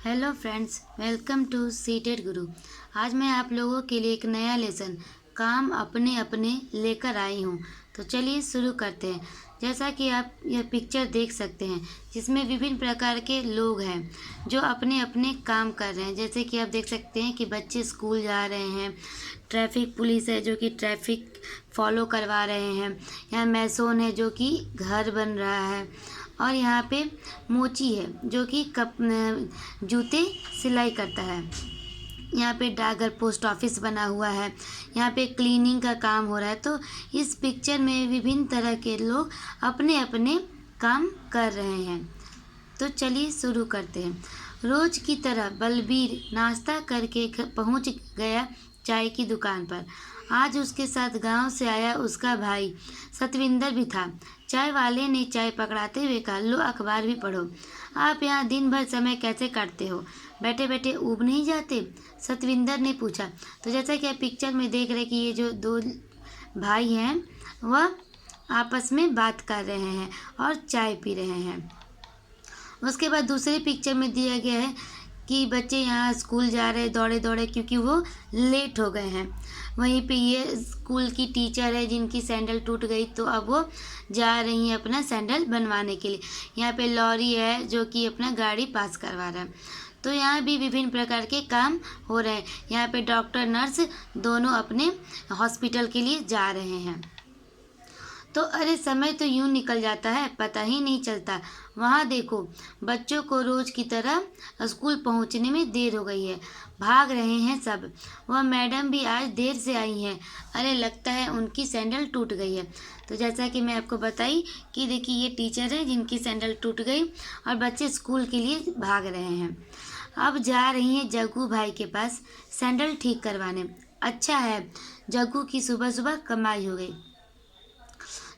Hello friends, welcome to seated guru. आज मैं आप लोगों के लिए एक नया लेसन काम अपने अपने लेकर आई हूँ। तो चलिए शुरू करते हैं। जैसा कि आप यह पिक्चर देख सकते हैं, जिसमें विभिन्न प्रकार के लोग हैं जो अपने अपने काम कर रहे हैं। जैसे कि आप देख सकते हैं कि बच्चे स्कूल जा रहे हैं, ट्रैफिक पुलिस है जो कि ट्रैफिक फॉलो करवा रहे हैं, यहाँ मैसोन है जो कि घर बन रहा है, और यहाँ पे मोची है जो कि जूते सिलाई करता है। यहाँ पे डाकघर पोस्ट ऑफिस बना हुआ है, यहाँ पे क्लीनिंग का काम हो रहा है। तो इस पिक्चर में विभिन्न तरह के लोग अपने अपने काम कर रहे हैं। तो चलिए शुरू करते हैं। रोज की तरह बलबीर नाश्ता करके पहुंच गया चाय की दुकान पर। आज उसके साथ गांव से आया उसका भाई सतविंदर भी था। चाय वाले ने चाय पकड़ाते हुए कहा, लो अखबार भी पढ़ो। आप यहाँ दिन भर समय कैसे काटते हो? बैठे बैठे ऊब नहीं जाते? सतविंदर ने पूछा। तो जैसा कि आप पिक्चर में देख रहे हैं कि ये जो दो भाई हैं वह आपस में बात कर रहे हैं और चाय पी रहे हैं। उसके बाद दूसरे पिक्चर में दिया गया है कि बच्चे यहाँ स्कूल जा रहे दौड़े दौड़े क्योंकि वो लेट हो गए हैं। वहीं पे ये स्कूल की टीचर है जिनकी सैंडल टूट गई, तो अब वो जा रही हैं अपना सैंडल बनवाने के लिए। यहाँ पे लॉरी है जो कि अपना गाड़ी पास करवा रहा है। तो यहाँ भी विभिन्न प्रकार के काम हो रहे हैं। यहाँ पे डॉक्टर नर्स दोनों अपने हॉस्पिटल के लिए जा रहे हैं। तो अरे समय तो यूं निकल जाता है, पता ही नहीं चलता। वहाँ देखो, बच्चों को रोज की तरह स्कूल पहुँचने में देर हो गई है, भाग रहे हैं सब। वह मैडम भी आज देर से आई हैं। अरे लगता है उनकी सैंडल टूट गई है। तो जैसा कि मैं आपको बताई कि देखिए ये टीचर है जिनकी सैंडल टूट गई और बच्चे स्कूल के लिए भाग रहे हैं। अब जा रही हैं जग्गू भाई के पास सैंडल ठीक करवाने। अच्छा है, जग्गू की सुबह सुबह कमाई हो गई।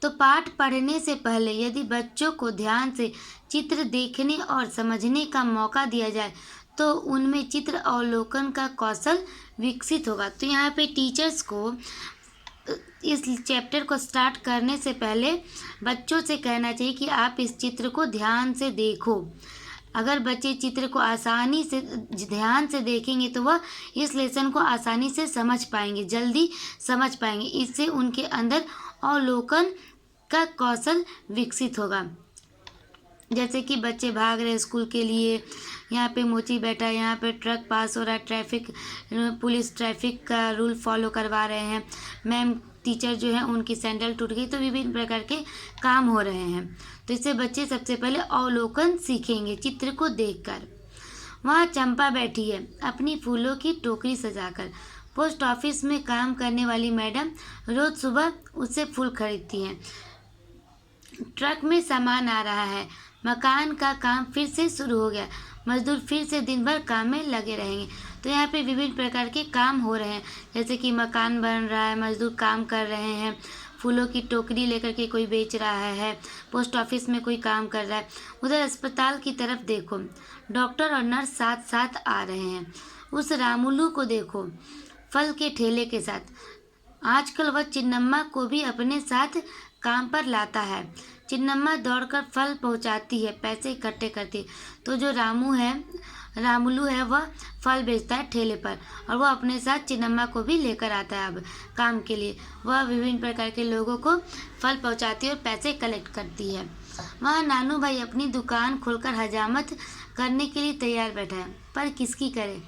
तो पाठ पढ़ने से पहले यदि बच्चों को ध्यान से चित्र देखने और समझने का मौका दिया जाए तो उनमें चित्र अवलोकन का कौशल विकसित होगा। तो यहाँ पे टीचर्स को इस चैप्टर को स्टार्ट करने से पहले बच्चों से कहना चाहिए कि आप इस चित्र को ध्यान से देखो। अगर बच्चे चित्र को आसानी से ध्यान से देखेंगे तो वह इस लेसन को आसानी से समझ पाएंगे, जल्दी समझ पाएंगे। इससे उनके अंदर अवलोकन का कौशल विकसित होगा। जैसे कि बच्चे भाग रहे स्कूल के लिए, यहाँ पे मोची बैठा है, यहाँ पे ट्रक पास हो रहा है, ट्रैफिक पुलिस ट्रैफिक का रूल फॉलो करवा रहे हैं। मैम टीचर जो है उनकी सैंडल टूट गई। तो विभिन्न प्रकार के काम हो रहे हैं। तो इससे बच्चे सबसे पहले अवलोकन सीखेंगे चित्र को देखकर। वहाँ चंपा बैठी है अपनी फूलों की टोकरी सजाकर। पोस्ट ऑफिस में काम करने वाली मैडम रोज सुबह उससे फूल खरीदती हैं। ट्रक में सामान आ रहा है। मकान का काम फिर से शुरू हो गया। मजदूर फिर से दिन भर काम में लगे रहेंगे। तो यहाँ पे विभिन्न प्रकार के काम हो रहे हैं, जैसे कि मकान बन रहा है, मजदूर काम कर रहे हैं, फूलों की टोकरी लेकर के कोई बेच रहा है, पोस्ट ऑफिस में कोई काम कर रहा है। उधर अस्पताल की तरफ देखो, डॉक्टर और नर्स साथ साथ आ रहे हैं। उस रामुलू को देखो, फल के ठेले के साथ। आजकल वह चिन्नम्मा को भी अपने साथ काम पर लाता है। चिन्नम्मा दौड़कर फल पहुंचाती है, पैसे इकट्ठे करती है। तो जो रामुलू है वह फल बेचता है ठेले पर, और वह अपने साथ चिन्नम्मा को भी लेकर आता है अब काम के लिए। वह विभिन्न प्रकार के लोगों को फल पहुंचाती है और पैसे कलेक्ट करती है। वहाँ नानू भाई अपनी दुकान खोलकर हजामत करने के लिए तैयार बैठा है, पर किसकी करे,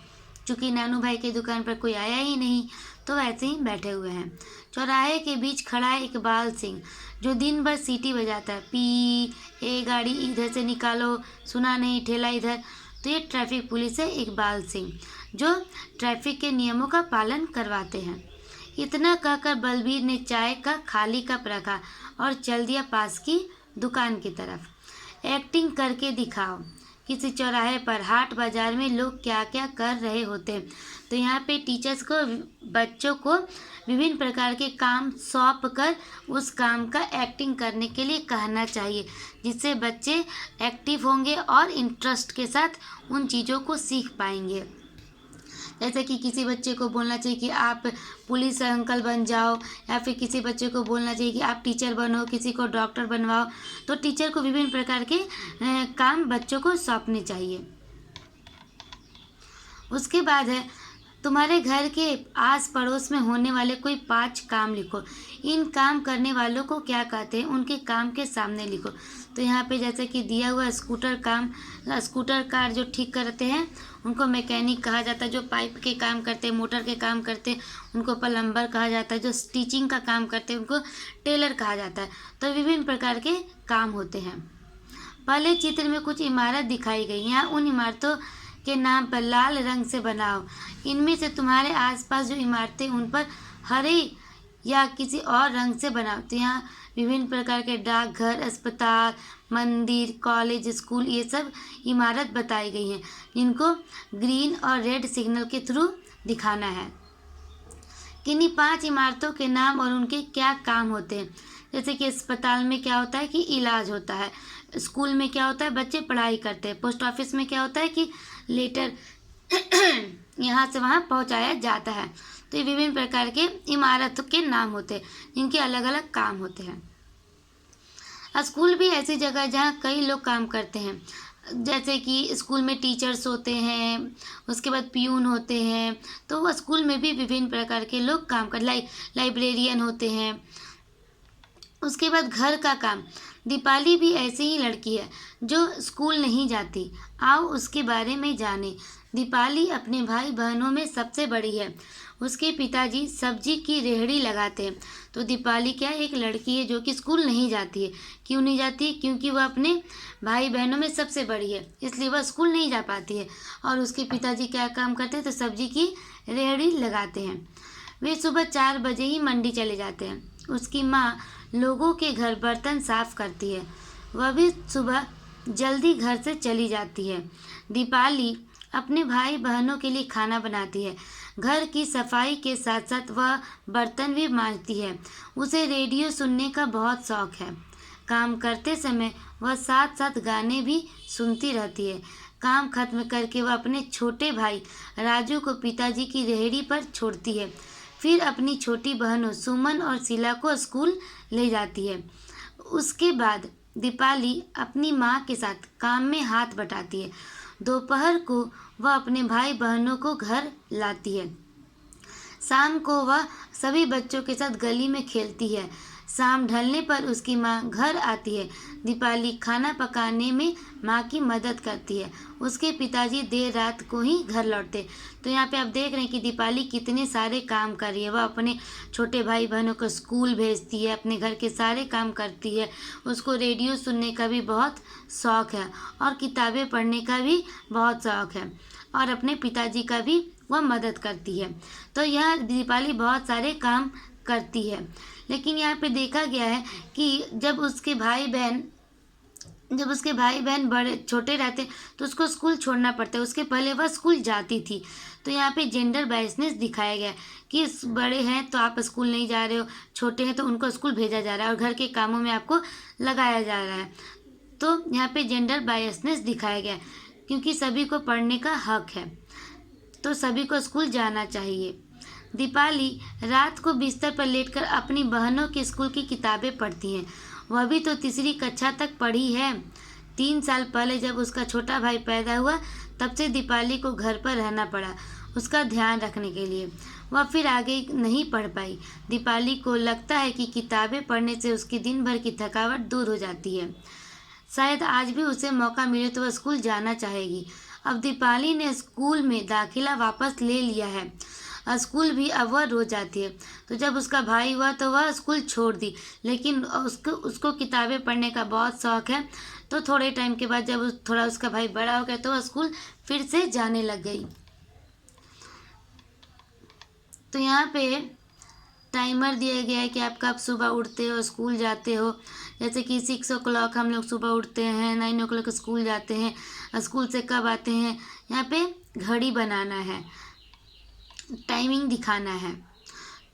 चूँकि नानू भाई की दुकान पर कोई आया ही नहीं, तो वैसे ही बैठे हुए हैं। चौराहे के बीच खड़ा है इकबाल सिंह, जो दिन भर सीटी बजाता है, पी ए गाड़ी इधर से निकालो, सुना नहीं ठेला इधर। तो ये ट्रैफिक पुलिस है इकबाल सिंह, जो ट्रैफिक के नियमों का पालन करवाते हैं। इतना कहकर बलबीर ने चाय का खाली कप रखा और चल दिया पास की दुकान की तरफ। एक्टिंग करके दिखाओ। किसी चौराहे पर, हाट बाजार में लोग क्या क्या कर रहे होते हैं। तो यहाँ पे टीचर्स को बच्चों को विभिन्न प्रकार के काम सौंप कर उस काम का एक्टिंग करने के लिए कहना चाहिए, जिससे बच्चे एक्टिव होंगे और इंटरेस्ट के साथ उन चीज़ों को सीख पाएंगे। जैसे कि किसी बच्चे को बोलना चाहिए कि आप पुलिस अंकल बन जाओ, या फिर किसी बच्चे को बोलना चाहिए कि आप टीचर बनो, किसी को डॉक्टर बनवाओ। तो टीचर को विभिन्न प्रकार के काम बच्चों को सौंपने चाहिए। उसके बाद है तुम्हारे घर के आस पड़ोस में होने वाले कोई 5 काम लिखो। इन काम करने वालों को क्या कहते हैं, उनके काम के सामने लिखो। तो यहाँ पे जैसे कि दिया हुआ स्कूटर कार जो ठीक करते हैं उनको मैकेनिक कहा जाता है। जो पाइप के काम करते हैं, मोटर के काम करते हैं, उनको प्लम्बर कहा जाता है। जो स्टिचिंग का काम करते हैं उनको टेलर कहा जाता है। तो विभिन्न प्रकार के काम होते हैं। पहले चित्र में कुछ इमारत दिखाई गई। यहाँ उन इमारतों के नाम पर लाल रंग से बनाओ। इनमें से तुम्हारे आसपास जो इमारतें उन पर हरे या किसी और रंग से बनाओ। तो यहाँ विभिन्न प्रकार के डाकघर, अस्पताल, मंदिर, कॉलेज, स्कूल, ये सब इमारत बताई गई हैं जिनको ग्रीन और रेड सिग्नल के थ्रू दिखाना है। किन्हीं 5 इमारतों के नाम और उनके क्या काम होते हैं। जैसे कि अस्पताल में क्या होता है कि इलाज होता है। स्कूल में क्या होता है, बच्चे पढ़ाई करते हैं। पोस्ट ऑफिस में क्या होता है कि लेटर यहाँ से वहाँ पहुँचाया जाता है। तो ये विभिन्न प्रकार के इमारतों के नाम होते हैं जिनके अलग अलग काम होते हैं। स्कूल भी ऐसी जगह है जहाँ कई लोग काम करते हैं। जैसे कि स्कूल में टीचर्स होते हैं, उसके बाद पियून होते हैं। तो वो स्कूल में भी विभिन्न प्रकार के लोग काम कर लाइब्रेरियन होते हैं। उसके बाद घर का काम। दीपाली भी ऐसी ही लड़की है जो स्कूल नहीं जाती। आओ उसके बारे में जाने। दीपाली अपने भाई बहनों में सबसे बड़ी है। उसके पिताजी सब्जी की रेहड़ी लगाते हैं। तो दीपाली क्या एक लड़की है जो कि स्कूल नहीं जाती है। क्यों नहीं जाती है? क्योंकि वह अपने भाई बहनों में सबसे बड़ी है, इसलिए वह स्कूल नहीं जा पाती है। और उसके पिताजी क्या काम करते हैं, तो सब्जी की रेहड़ी लगाते हैं। वे सुबह 4 बजे ही मंडी चले जाते हैं। उसकी माँ लोगों के घर बर्तन साफ करती है। वह भी सुबह जल्दी घर से चली जाती है। दीपाली अपने भाई बहनों के लिए खाना बनाती है। घर की सफाई के साथ साथ वह बर्तन भी मांजती है। उसे रेडियो सुनने का बहुत शौक है। काम करते समय वह साथ साथ गाने भी सुनती रहती है। काम खत्म करके वह अपने छोटे भाई राजू को पिताजी की रेहड़ी पर छोड़ती है। फिर अपनी छोटी बहनों सुमन और शीला को स्कूल ले जाती है। उसके बाद दीपाली अपनी माँ के साथ काम में हाथ बटाती है। दोपहर को वह अपने भाई बहनों को घर लाती है। शाम को वह सभी बच्चों के साथ गली में खेलती है। शाम ढलने पर उसकी माँ घर आती है। दीपाली खाना पकाने में माँ की मदद करती है। उसके पिताजी देर रात को ही घर लौटते। तो यहाँ पे आप देख रहे हैं कि दीपाली कितने सारे काम कर रही है। वह अपने छोटे भाई बहनों को स्कूल भेजती है, अपने घर के सारे काम करती है। उसको रेडियो सुनने का भी बहुत शौक़ है और किताबें पढ़ने का भी बहुत शौक़ है और अपने पिताजी का भी वह मदद करती है। तो यह दीपाली बहुत सारे काम करती है। लेकिन यहाँ पे देखा गया है कि जब उसके भाई बहन बड़े छोटे रहते तो उसको स्कूल छोड़ना पड़ता है। उसके पहले वह स्कूल जाती थी। तो यहाँ पे जेंडर बायसनेस दिखाया गया है कि बड़े हैं तो आप स्कूल नहीं जा रहे हो, छोटे हैं तो उनको स्कूल भेजा जा रहा है और घर के कामों में आपको लगाया जा रहा है। तो यहाँ पे जेंडर बायसनेस दिखाया गया है क्योंकि सभी को पढ़ने का हक है, तो सभी को स्कूल जाना चाहिए। दीपाली रात को बिस्तर पर लेटकर अपनी बहनों के स्कूल की किताबें पढ़ती हैं। वह भी तो 3री कक्षा तक पढ़ी है। 3 साल पहले जब उसका छोटा भाई पैदा हुआ तब से दीपाली को घर पर रहना पड़ा उसका ध्यान रखने के लिए। वह फिर आगे नहीं पढ़ पाई। दीपाली को लगता है कि किताबें पढ़ने से उसकी दिन भर की थकावट दूर हो जाती है। शायद आज भी उसे मौका मिले तो वह स्कूल जाना चाहेगी। अब दीपाली ने स्कूल में दाखिला वापस ले लिया है। स्कूल भी अब वह रोज जाती है। तो जब उसका भाई हुआ तो वह स्कूल छोड़ दी, लेकिन उसको किताबें पढ़ने का बहुत शौक़ है। तो थोड़े टाइम के बाद जब थोड़ा उसका भाई बड़ा हो गया तो वह स्कूल फिर से जाने लग गई। तो यहाँ पे टाइमर दिया गया है कि आप कब सुबह उठते हो, स्कूल जाते हो। जैसे कि 6 o'clock हम लोग सुबह उठते हैं, 9 o'clock स्कूल जाते हैं, स्कूल से कब आते हैं। यहाँ पे घड़ी बनाना है, टाइमिंग दिखाना है।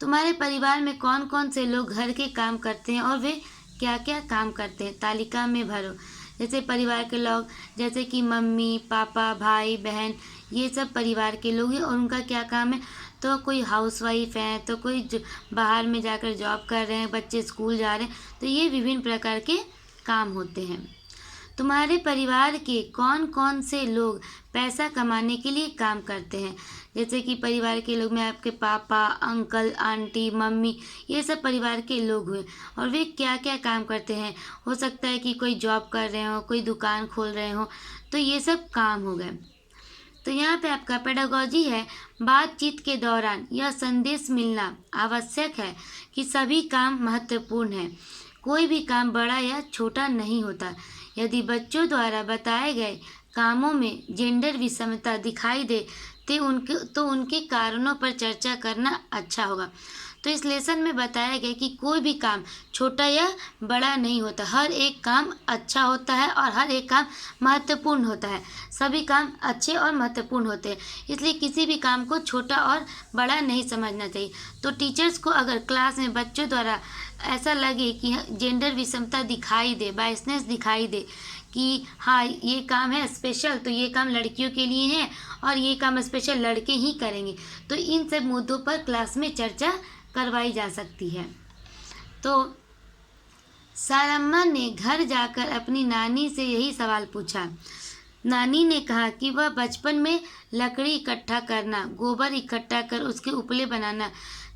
तुम्हारे परिवार में कौन कौन से लोग घर के काम करते हैं और वे क्या क्या काम करते हैं, तालिका में भरो। जैसे परिवार के लोग जैसे कि मम्मी पापा भाई बहन, ये सब परिवार के लोग हैं और उनका क्या काम है। तो कोई हाउसवाइफ है, तो कोई बाहर में जाकर जॉब कर रहे हैं, बच्चे स्कूल जा रहे हैं। तो ये विभिन्न प्रकार के काम होते हैं। तुम्हारे परिवार के कौन कौन से लोग पैसा कमाने के लिए काम करते हैं। जैसे कि परिवार के लोग में आपके पापा, अंकल, आंटी, मम्मी, ये सब परिवार के लोग हुए। और वे क्या क्या काम करते हैं। हो सकता है कि कोई जॉब कर रहे हो, कोई दुकान खोल रहे हो, तो ये सब काम हो गए। तो यहाँ पे आपका पेडागॉजी है, बातचीत के दौरान यह संदेश मिलना आवश्यक है कि सभी काम महत्वपूर्ण हैं। कोई भी काम बड़ा या छोटा नहीं होता। यदि बच्चों द्वारा बताए गए कामों में जेंडर विषमता दिखाई दे तो उनके कारणों पर चर्चा करना अच्छा होगा। तो इस लेसन में बताया गया कि कोई भी काम छोटा या बड़ा नहीं होता, हर एक काम अच्छा होता है और हर एक काम महत्वपूर्ण होता है। सभी काम अच्छे और महत्वपूर्ण होते हैं, इसलिए किसी भी काम को छोटा और बड़ा नहीं समझना चाहिए। तो टीचर्स को अगर क्लास में बच्चों द्वारा ऐसा लगे कि जेंडर विषमता दिखाई दे, बायसनेस दिखाई दे कि हाँ ये काम है स्पेशल, तो ये काम लड़कियों के लिए है और ये काम स्पेशल लड़के ही करेंगे, तो इन सब मुद्दों पर क्लास में चर्चा करवाई जा सकती है। तो सारम्मा ने घर जाकर अपनी नानी से यही सवाल पूछा। नानी ने कहा कि वह बचपन में लकड़ी इकट्ठा करना, गोबर इकट्ठा कर उसके उपले बनाना,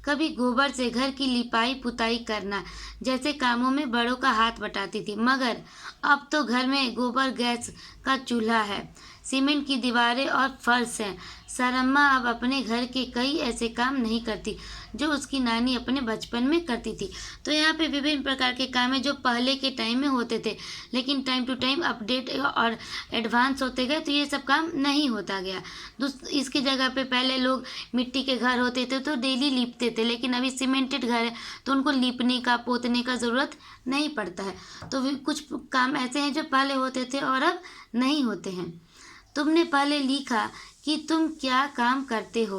कभी गोबर से घर की लिपाई पुताई करना जैसे कामों में बड़ों का हाथ बटाती थी। मगर अब तो घर में गोबर गैस का चूल्हा है, सीमेंट की दीवारें और फर्श हैं। सारम्मा अब अपने घर के कई ऐसे काम नहीं करती जो उसकी नानी अपने बचपन में करती थी। तो यहाँ पे विभिन्न प्रकार के काम हैं जो पहले के टाइम में होते थे, लेकिन टाइम टू टाइम अपडेट और एडवांस होते गए तो ये सब काम नहीं होता गया। इसकी जगह पे पहले लोग मिट्टी के घर होते थे तो डेली लीपते थे, लेकिन अभी सीमेंटेड घर है तो उनको लीपने का पोतने का ज़रूरत नहीं पड़ता है। तो कुछ काम ऐसे हैं जो पहले होते थे और अब नहीं होते हैं। तुमने पहले लिखा कि तुम क्या काम करते हो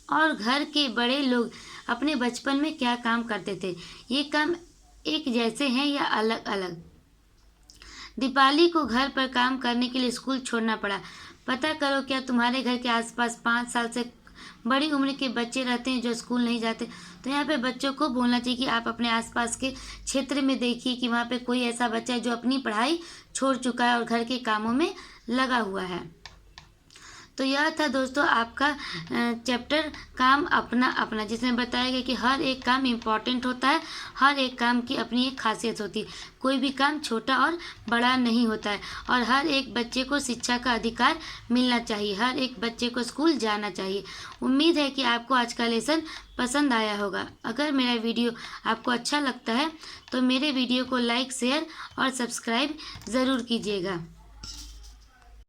और घर के बड़े लोग अपने बचपन में क्या काम करते थे। ये काम एक जैसे हैं या अलग अलग। दीपाली को घर पर काम करने के लिए स्कूल छोड़ना पड़ा। पता करो क्या तुम्हारे घर के आसपास 5 साल से बड़ी उम्र के बच्चे रहते हैं जो स्कूल नहीं जाते। तो यहाँ पे बच्चों को बोलना चाहिए कि आप अपने आसपास के क्षेत्र में देखिए कि वहाँ पे कोई ऐसा बच्चा है जो अपनी पढ़ाई छोड़ चुका है और घर के कामों में लगा हुआ है। तो यह था दोस्तों आपका चैप्टर काम अपना अपना, जिसमें बताया गया कि हर एक काम इम्पॉर्टेंट होता है, हर एक काम की अपनी एक खासियत होती है। कोई भी काम छोटा और बड़ा नहीं होता है और हर एक बच्चे को शिक्षा का अधिकार मिलना चाहिए, हर एक बच्चे को स्कूल जाना चाहिए। उम्मीद है कि आपको आज का लेसन पसंद आया होगा। अगर मेरा वीडियो आपको अच्छा लगता है तो मेरे वीडियो को लाइक, शेयर और सब्सक्राइब ज़रूर कीजिएगा।